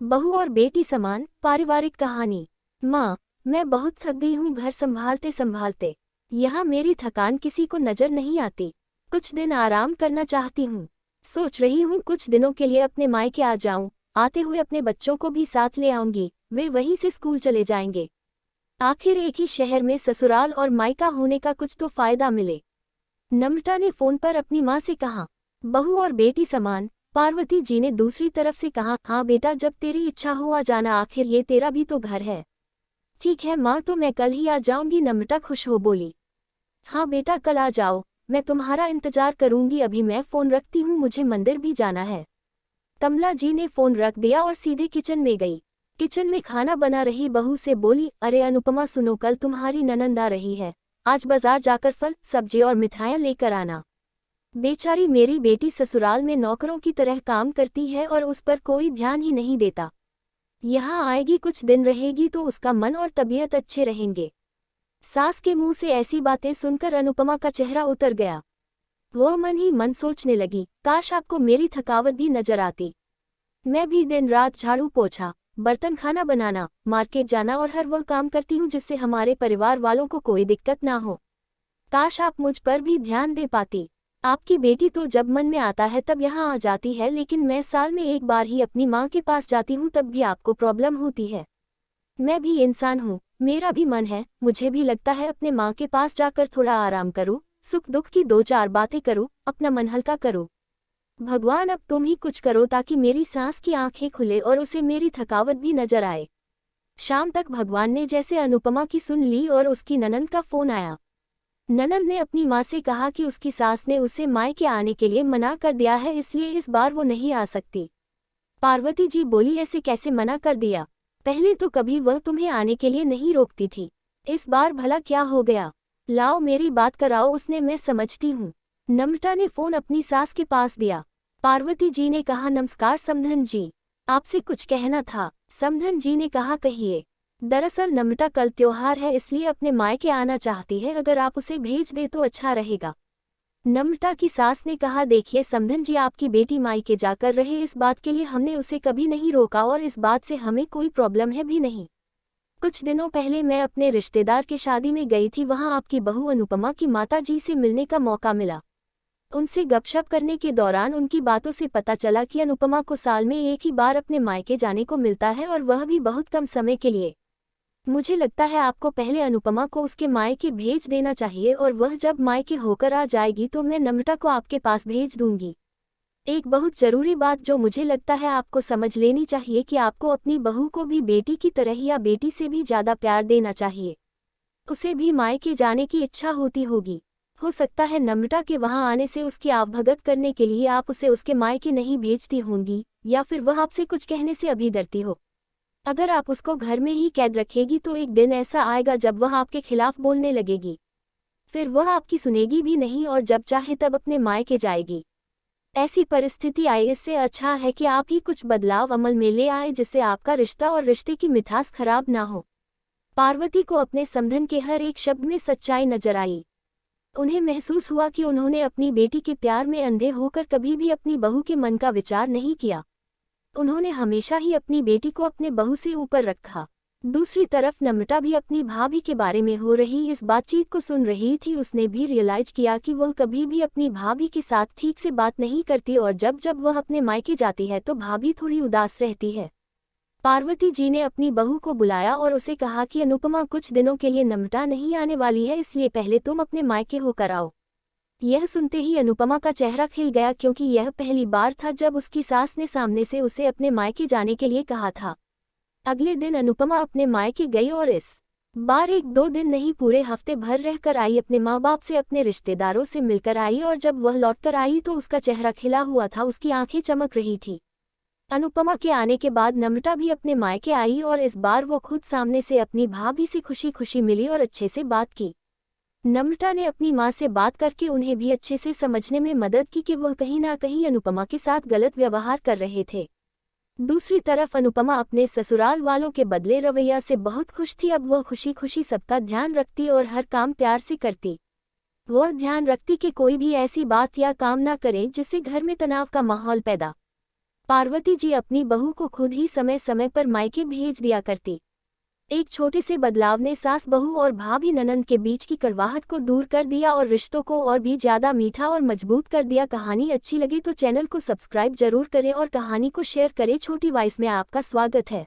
बहू और बेटी समान पारिवारिक कहानी। माँ, मैं बहुत थक गई हूँ घर संभालते संभालते। यहाँ मेरी थकान किसी को नजर नहीं आती। कुछ दिन आराम करना चाहती हूँ। सोच रही हूँ कुछ दिनों के लिए अपने मायके आ जाऊँ। आते हुए अपने बच्चों को भी साथ ले आऊंगी, वे वहीं से स्कूल चले जाएंगे। आखिर एक ही शहर में ससुराल और मायका होने का कुछ तो फायदा मिले। नम्रता ने फोन पर अपनी माँ से कहा। बहू और बेटी समान पार्वती जी ने दूसरी तरफ से कहा, हाँ बेटा, जब तेरी इच्छा हो आ जाना, आखिर ये तेरा भी तो घर है। ठीक है माँ, तो मैं कल ही आ जाऊंगी, नम्रता खुश हो बोली। हाँ बेटा, कल आ जाओ, मैं तुम्हारा इंतजार करूंगी। अभी मैं फोन रखती हूँ, मुझे मंदिर भी जाना है। कमला जी ने फोन रख दिया और सीधे किचन में गई। किचन में खाना बना रही बहू से बोली, अरे अनुपमा सुनो, कल तुम्हारी ननंद आ रही है। आज बाजार जाकर फल सब्जी और मिठाइयाँ लेकर आना। बेचारी मेरी बेटी ससुराल में नौकरों की तरह काम करती है और उस पर कोई ध्यान ही नहीं देता। यहाँ आएगी, कुछ दिन रहेगी तो उसका मन और तबीयत अच्छे रहेंगे। सास के मुंह से ऐसी बातें सुनकर अनुपमा का चेहरा उतर गया। वह मन ही मन सोचने लगी, काश आपको मेरी थकावट भी नजर आती। मैं भी दिन रात झाड़ू पोछा, बर्तन, खाना बनाना, मार्केट जाना और हर वह काम करती हूँ जिससे हमारे परिवार वालों को कोई दिक्कत ना हो। काश आप मुझ पर भी ध्यान दे पाती। आपकी बेटी तो जब मन में आता है तब यहाँ आ जाती है, लेकिन मैं साल में एक बार ही अपनी माँ के पास जाती हूँ, तब भी आपको प्रॉब्लम होती है। मैं भी इंसान हूँ, मेरा भी मन है, मुझे भी लगता है अपने माँ के पास जाकर थोड़ा आराम करूँ, सुख दुख की दो चार बातें करूँ, अपना मन हल्का करूँ। भगवान, अब तुम ही कुछ करो ताकि मेरी सांस की आंखें खुले और उसे मेरी थकावट भी नजर आए। शाम तक भगवान ने जैसे अनुपमा की सुन ली और उसकी ननंद का फोन आया। ननंद ने अपनी माँ से कहा कि उसकी सास ने उसे मायके आने के लिए मना कर दिया है, इसलिए इस बार वो नहीं आ सकती। पार्वती जी बोली, ऐसे कैसे मना कर दिया? पहले तो कभी वह तुम्हें आने के लिए नहीं रोकती थी, इस बार भला क्या हो गया? लाओ मेरी बात कराओ उसने, मैं समझती हूँ। नम्रता ने फोन अपनी सास के पास दिया। पार्वती जी ने कहा, नमस्कार समधन जी, आपसे कुछ कहना था। समधन जी ने कहा, कहिए। दरअसल नम्रता कल त्योहार है, इसलिए अपने मायके आना चाहती है, अगर आप उसे भेज दे तो अच्छा रहेगा। नम्रता की सास ने कहा, देखिए समधन जी, आपकी बेटी मायके जाकर रहे, इस बात के लिए हमने उसे कभी नहीं रोका और इस बात से हमें कोई प्रॉब्लम है भी नहीं। कुछ दिनों पहले मैं अपने रिश्तेदार की शादी में गई थी, वहां आपकी बहू अनुपमा की माता जी से मिलने का मौका मिला। उनसे गपशप करने के दौरान उनकी बातों से पता चला कि अनुपमा को साल में एक ही बार अपने मायके जाने को मिलता है और वह भी बहुत कम समय के लिए। मुझे लगता है आपको पहले अनुपमा को उसके मायके भेज देना चाहिए और वह जब मायके होकर आ जाएगी तो मैं नम्रता को आपके पास भेज दूंगी। एक बहुत जरूरी बात जो मुझे लगता है आपको समझ लेनी चाहिए कि आपको अपनी बहू को भी बेटी की तरह या बेटी से भी ज्यादा प्यार देना चाहिए। उसे भी मायके जाने की इच्छा होती होगी। हो सकता है नम्रता के वहां आने से उसकी आवभगत करने के लिए आप उसे उसके मायके नहीं भेजती होंगी, या फिर वह आपसे कुछ कहने से अभी डरती हो। अगर आप उसको घर में ही कैद रखेगी तो एक दिन ऐसा आएगा जब वह आपके खिलाफ बोलने लगेगी। फिर वह आपकी सुनेगी भी नहीं और जब चाहे तब अपने मायके जाएगी। ऐसी परिस्थिति आए, इससे अच्छा है कि आप ही कुछ बदलाव अमल में ले आए जिससे आपका रिश्ता और रिश्ते की मिठास खराब ना हो। पार्वती को अपने समधन के हर एक शब्द में सच्चाई नजर आई। उन्हें महसूस हुआ कि उन्होंने अपनी बेटी के प्यार में अंधे होकर कभी भी अपनी बहू के मन का विचार नहीं किया। उन्होंने हमेशा ही अपनी बेटी को अपने बहू से ऊपर रखा। दूसरी तरफ नम्रता भी अपनी भाभी के बारे में हो रही इस बातचीत को सुन रही थी। उसने भी रियलाइज किया कि वह कभी भी अपनी भाभी के साथ ठीक से बात नहीं करती और जब जब वह अपने मायके जाती है तो भाभी थोड़ी उदास रहती है। पार्वती जी ने अपनी बहू को बुलाया और उसे कहा कि अनुपमा कुछ दिनों के लिए नम्रता नहीं आने वाली है, इसलिए पहले तुम अपने मायके होकर आओ। यह सुनते ही अनुपमा का चेहरा खिल गया, क्योंकि यह पहली बार था जब उसकी सास ने सामने से उसे अपने मायके जाने के लिए कहा था। अगले दिन अनुपमा अपने मायके गई और इस बार एक दो दिन नहीं, पूरे हफ्ते भर रहकर आई। अपने माँ बाप से, अपने रिश्तेदारों से मिलकर आई और जब वह लौटकर आई तो उसका चेहरा खिला हुआ था, उसकी आंखें चमक रही थी। अनुपमा के आने के बाद नम्रता भी अपने मायके आई और इस बार वो खुद सामने से अपनी भाभी से खुशी खुशी मिली और अच्छे से बात की। नम्रता ने अपनी माँ से बात करके उन्हें भी अच्छे से समझने में मदद की कि वह कहीं ना कहीं अनुपमा के साथ गलत व्यवहार कर रहे थे। दूसरी तरफ अनुपमा अपने ससुराल वालों के बदले रवैया से बहुत खुश थी। अब वह खुशी खुशी सबका ध्यान रखती और हर काम प्यार से करती। वह ध्यान रखती कि कोई भी ऐसी बात या काम ना करे जिससे घर में तनाव का माहौल पैदा पार्वती जी अपनी बहू को खुद ही समय समय पर मायके भेज दिया करती। एक छोटे से बदलाव ने सास बहू और भाभी ननंद के बीच की कड़वाहट को दूर कर दिया और रिश्तों को और भी ज़्यादा मीठा और मजबूत कर दिया। कहानी अच्छी लगी तो चैनल को सब्सक्राइब जरूर करें और कहानी को शेयर करें। छोटी वॉइस में आपका स्वागत है।